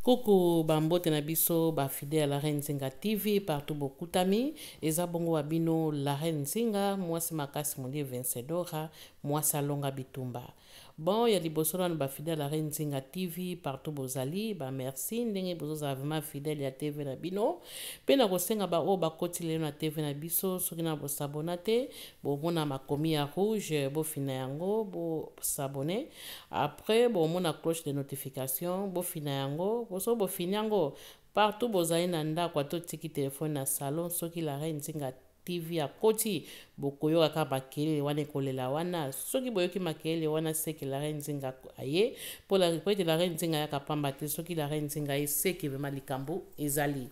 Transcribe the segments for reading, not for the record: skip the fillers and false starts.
Coucou bambote na biso ba fidèle à la Reine Nzinga TV partout beaucoup d'amis eza bongo wabino la Reine Nzinga mwasi makasi molie Vencedora mwasi alonga bitumba. Bon ya liboso na ba fidèle à la Reine Nzinga TV partout bozali ba merci ndenge bozo vraiment fidèle ya TV na bino pe na kosenga ba o ba kotile na TV na biso soki na bo s'abonner bo mona makomi ya rouge bo fina yango bo s'abonner après bo mona cloche de notification bo fina yango boso bo fini yango partout bozali na ndako ato tiki telefone na salon soki la Reine Nzinga TV ya koti bokoyoka ka makelele wana ekolela wana soki boyoki makelele wana seki la Reine Nzinga aye po la Reine Nzinga ya kapamba te soki la Reine Nzinga eseki vema likambo ezali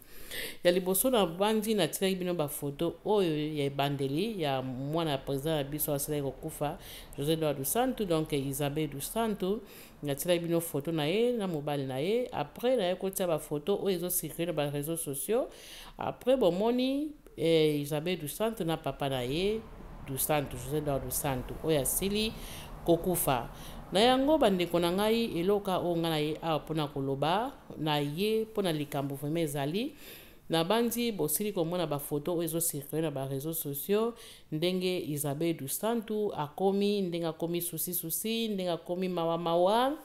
ya liboso na bandi na tilaki bino ba photo oyo ya ebandeli ya mwana président ya biso asalaki kokufa José Eduardo dos Santos donc Isabel dos Santos na tilaki bino photo na ye na mobali na ye après na ye kotia ba photo oyo ezocircule na ba réseaux sociaux après bomoni Isabel dos Santos na papa na ye dos Santos José Eduardo dos Santos oyo asili kokufa na yango bandeko na ngai eloka oyo nga na ye awa mpona koloba na ye mpona likambo vraimen ezali na bandi bosili komona bafoto oyo ezocircule na bareseau sociaux ndenge Isabel dos Santos akomi ndenge akomi susi ndenge akomi mawa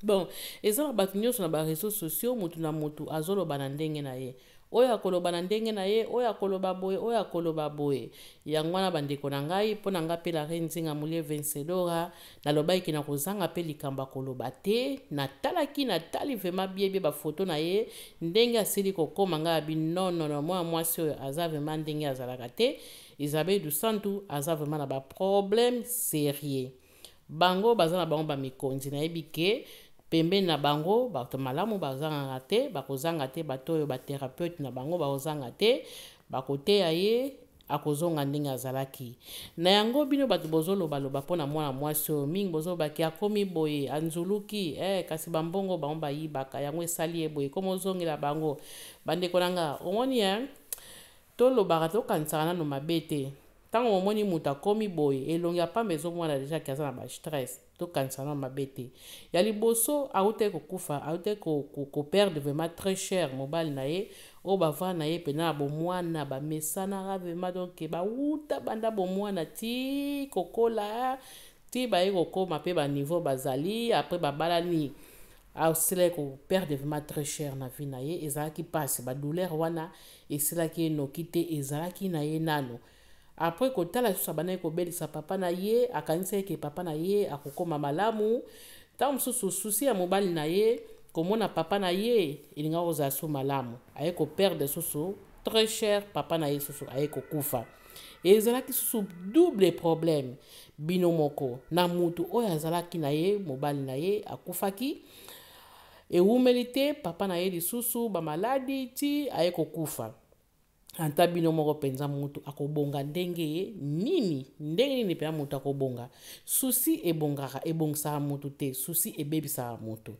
bon eza na bato nyonso na bareseau sociaux mutu na mutu azoloba na ndenge na ye oyo akoloba na ndenge na ye oyo akoloba boye yango wana bandeko na ngai mpo na ngai mpe la Reine Nzinga molie Vencedora nalobaki na kozanga mpe likambo akoloba te natali vraimen biebie bafoto na ye ndenge asili kokoma ngai abi nonono mwana mwasi oyo aza vraimen ndenge azalaka te Isabel dos Santos aza vraimen na baproblème sérieux bango baza na bango bamikonzi nayebi ke pembeni na bango bato malamu bazanga te bakozanga te bato oyo bathérapeute na bango bakozanga te bakoteya ye akozonga ndenge azalaki na yango bino bato bozolobaloba mpona mwana mwasi oyo mingi bozolobaki akomi boye anzuluki kasi bambongo bango bayibaka yango esali ye boye komo ozongela bango bandeko na nga omoni tolobaka tokanisaka nano mabe te ntango omoni moto akomi boye elongi ya pamba ezomwana deja ki aza na bastress tokanisa na mabe te ya liboso autaki kokufa autaki koperdre vraiment très cher mobali na ye oyo bavana na ye pena na bomwana bamesanaka vraiment donc bauta banda bomwana ti kokola ti baye kokoma mpe baniveau bazali apres babalani asilaki koperdre vraiment très cher na vie na ye ezalaki mpasi badouleur wana esilaki enoki te ezalaki na ye nano après kotala susu abandaki kobelisa papa na ye akanisaki ke papa na ye akokoma malamu ntango mosusu susi ya mobali na ye komona papa na ye elingaki kozala su malamu aye koperdre susu très cher papa na ye susu aye kokufa ezalaki susu double problème bino moko na mutu oyo azalaki na ye mobali na ye akufaki ewumeli te papa na ye lisusu bamaladi ti aye kokufa anta bino moko penza mutu akobonga ndenge nini pena mutu akobonga susi ebongisaka mutu te susi ebebisaka mutu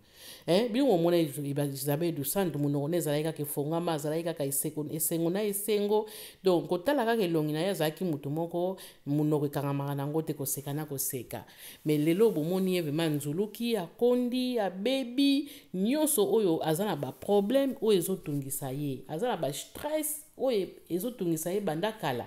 bino momona Isabel dos Santos monoko ne ezalaki kaka efongama azalaki kaka esengo na esengo donc kotala kaka elongi na ye azalaki mutu moko monoko ekangamaka nango te koseka na koseka mais lelo bomoni ye vraimen nzuluki akondi abebi nyonso oyo aza na baproblème oyo ezotungisa ye aza na bastress oyo ezotungisa ye banda kala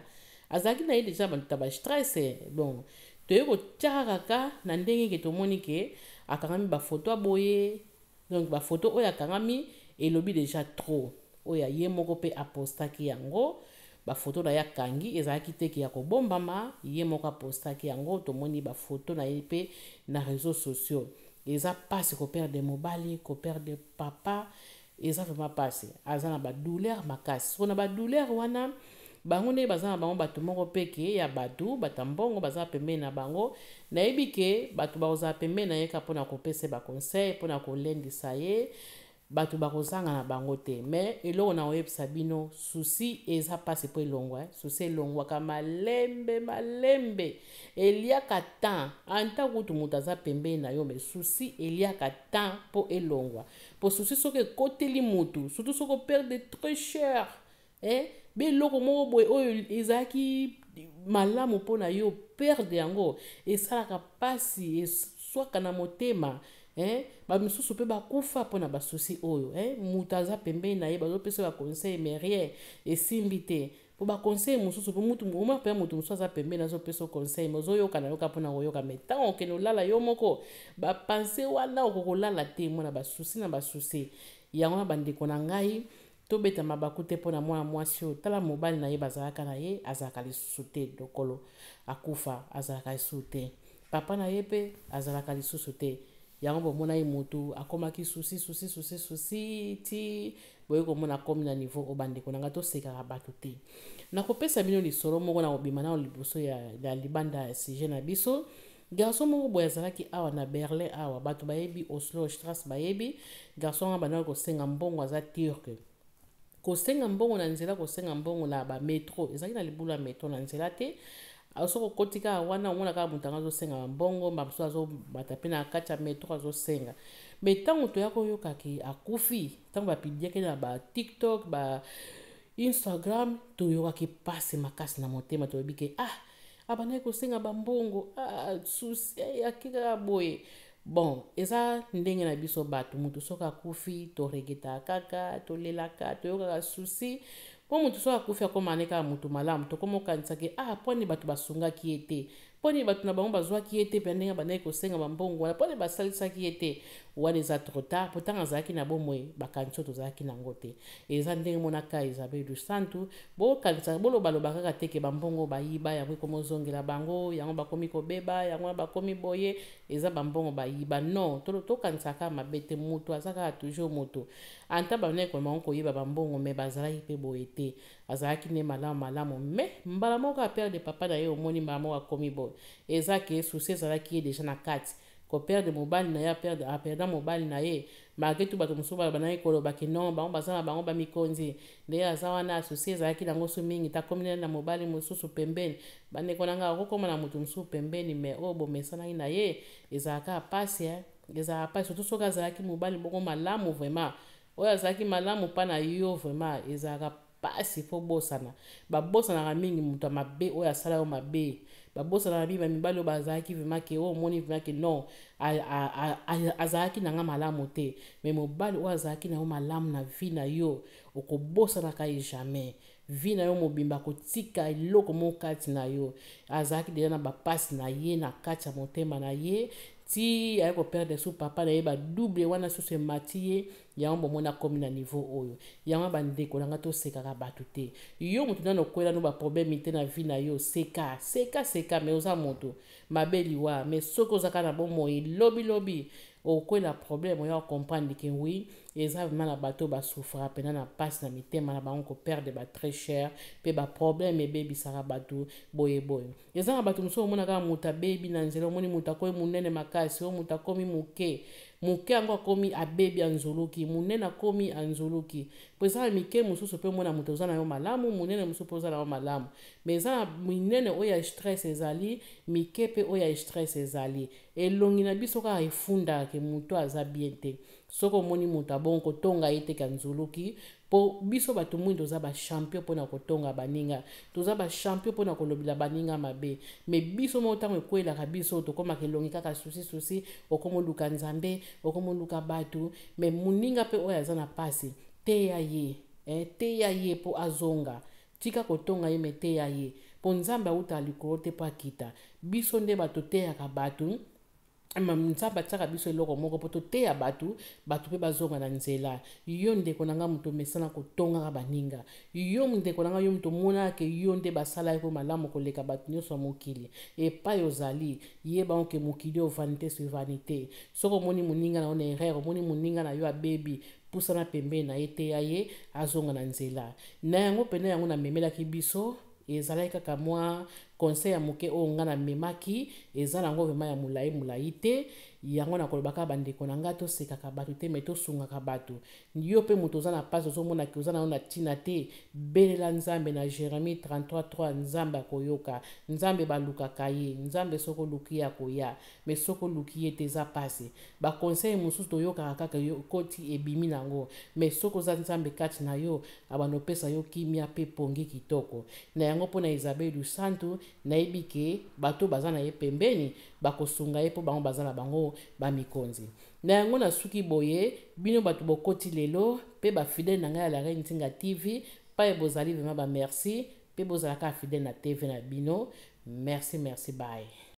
azalaki na ye deja bato bastress bon toye kotiaka kaka na ndenge ke tomoni ke akangami bafoto aboye donc bafoto oyo akangami elobi deja trop oyo ye moko mpe apostaki yango bafoto na ye akangi ezalaki teke ya kobombama ye moko apostaki yango tomoni bafoto na ye mpe na réseaux sociaux eza mpasi koperdre mobali koperdre papa eza vraimen mpasi aza na badouleur makasi mpona badouleur wana bango nde baza na bango bato moko peke ya bato mbongo baza pembeni na bango nayebi ke bato bakozala pembeni na ye ka mpona kopesa baconseil mpona kolendisa ye bato bakozanga na bango te mais eloko na oyebisa bino susi eza mpasi mpo elongwa susi elongwaka malembe eliaka temps anta kutu moto aza pembeni na yo mais susi eliaka temps mpo elongwa mpo susi soki ekoteli motu surtout soki operde très cher beloko moko boye oyo ezalaki malamu mpo na yo perde yango esalaka mpasi eswaka na motema ba misusu pe bakufa pona ba souci oyo mutaza pembeni na ye bazopesa ba conseil mais rien esimbi te po ba conseil mususu po mutu moma pe mutu mususu aza pembeni azopesa conseil mozoyoka na yoka pona koyoka mais ntango okende olala yo moko bapense wana okokolala te mona basusi na basusi yango na bandeko na ngai tobeta mabaku te mpo na mwana mwasi oyo tala mobali na ye bazalaka na ye azalaka lisusu te dokolo akufa azalaka lisusu te papa na ye mpe azalaka lisusu te yango bomona ye motu akomaki susi ti boye komona akomi na niveau oyo bandeko na ngai tosekaka bato te nakopesa bino lisolo moko na kobima na liboso ya libanda ya sujet na biso garçon moko boye azalaki awa na Berlin awa bato bayebi Oslo Strass bayebi garçon wana bandaki kosenga mbongo aza turke kosenga mbongo na nzela kosenga mbongo na bametro ezalaki na libulu ya metro na nzela te soko okotika wana omona kaka moto yango azosenga mbongo bamosusu azobata mpe na kati ya metro azosenga me ntango toya koyokaki akufi ntango bapidiaki na batiktok bainstagram toyokaki pasi makasi na motema toyebi ke abandaki kosenga bambongo susi akikaka boye bon eza ndenge na biso bato mutu soki akufi toregeta kaka tolelaka toyokaka susi po mutu soki akufi akomane kaka mutu malamu tokoma okanisaki poni bato basungaki ye te poni bato na bango bazwaki ye te mpe ndenge bandaki kosenga bambongo wana poni basalisaki ye te wana eza trop tard po ntango azalaki na bomoi bakanisi oyo tozalaki nango te eza ndenge monaka Isabel dos Santos bokanisaka boloba kaka teke bambongo bayiba yango ekomozongela bango yango bakomi kobeba yango bakomi boye eza bambongo bayiba non tokanisaka mabe te moto aza kaka toujours moto anta bandeki komango koyiba bambongo me bazalaki mpe boye te azalaki ne malamu me mbala moko aperde papa na ye omoni mbala moko akomi boye eza ke susi ezalaki ye deja na kati koperde mobali na ye aperda mobali na ye malgré tout bato mosusu bandaki kolobaki non bango baza na bango bamikonzi ndenge aza wana susi ezalaki nango so mingi takomi na mobali mosusu pembeni bandeko na ngai akokoma na moto mosusu pembeni me oyo bomesanaki na ye ezalaka pasi ezalaka pasi surtout soki azalaki mobali moko malamu vraiment oyo azalaki malamu mpa na yo vraiment ezalaka pasi po bosana babosanaka mingi moto ya mabe oyo asala yo mabe babosanaka mingi bamibali oyo bazalaki vraiment ke oyo omoni vraiment ke non azalaki nanga malamu te me mobali oyo azalaki na yo malamu na vie na yo okobosanaka ye jamais vie na yo mobimba kotika eloko moko kati na yo azalaki deja na bapasi na ye na kati ya motema na ye ti aye koperde su papa na ye badouble wana susu emati ye yango bomona akomi na niveau oyo yango bandeko nanga tosekaka bato te yo moto nano okwela no baproblème te na vie na yo seka me oza moto mabe liwa me soki ozaka na bomoi lobi okwela problème oya comprendre ke oui eza vraiment na bato basouffra pena na pasi na mitema na bango koperde très cher mpe baproblème ebebisaka bato boye eza na bato mosusu omona kaka moto abebi na nzela omoni moto akomi monene makasi oyo moto akomi moke yango akomi abebi anzuluki monene akomi anzuluki po eza na mike mosusu mpe omona moto oza na yo malamu monene mosusu mpe oza na yo malamu me eza na minene oyo ya stress ezali mike mpe oyo ya stress ezali elongi na biso kaka efundaka ke moto aza bien te soki omoni moto abongo kotonga ye te ka nzuluki po biso bato mwindu toza bachampion mpona kotonga baninga toza bachampion mpona kolobela baninga mabe me biso moko ntango ekwelaka biso tokomaka elongi kaka susi okomoluka nzambe okomoluka bato me moninga mpe oyo aza na pasi teya ye po azonga tika kotonga ye me teya ye po nzambe auta likolo te po akita biso nde bato teyaka bato nzambe atiaka biso eloko moko po toteya bato mpe bazonga na nzela yo ndeko na nga moto mesana kotongaka baninga yo ndeko na nga yo moto omonaka ke yo nde basala ye po malamu koleka bato nyonso ya mokili epai ozali yeba oke mokili oyo vanité sur vanité soki omoni moninga na yo na erreur omoni moninga na yo abebi pusana pembeni na ye teya ye azonga na nzela na yango pene yango namemelaki biso ezalaki kaka mwa conseil ya moke oyo nga namemaki eza nango vraiment ya molai te yango nakolobaka bandeko na nga tosekaka bato te me tosungaka bato yo mpe moto oza na pasi ozomonaki oza na yo na ntina te belela nzambe na Jérémie 33:3 nzambe akoyoka nzambe balukaka ye nzambe soko oluki ye akoya me soko oluki ye te eza pasi bakonseil mosusu toyokaka kaka koti ebimi nango me soko oza nzambe kati na yo abanopesa yo kimia mpe pongi kitoko na yango mpona Isabel dos Santos nayebi ke bato baza na ye pembeni bakosunga ye mpo bango baza na bango bamikonzi na yango na suki boye bino bato bokoti lelo mpe bafidele na ngai ya La Reine Nzinga TV paye bozali vraiment bamerci mpe bozalaka fidele na TV na bino merci bye.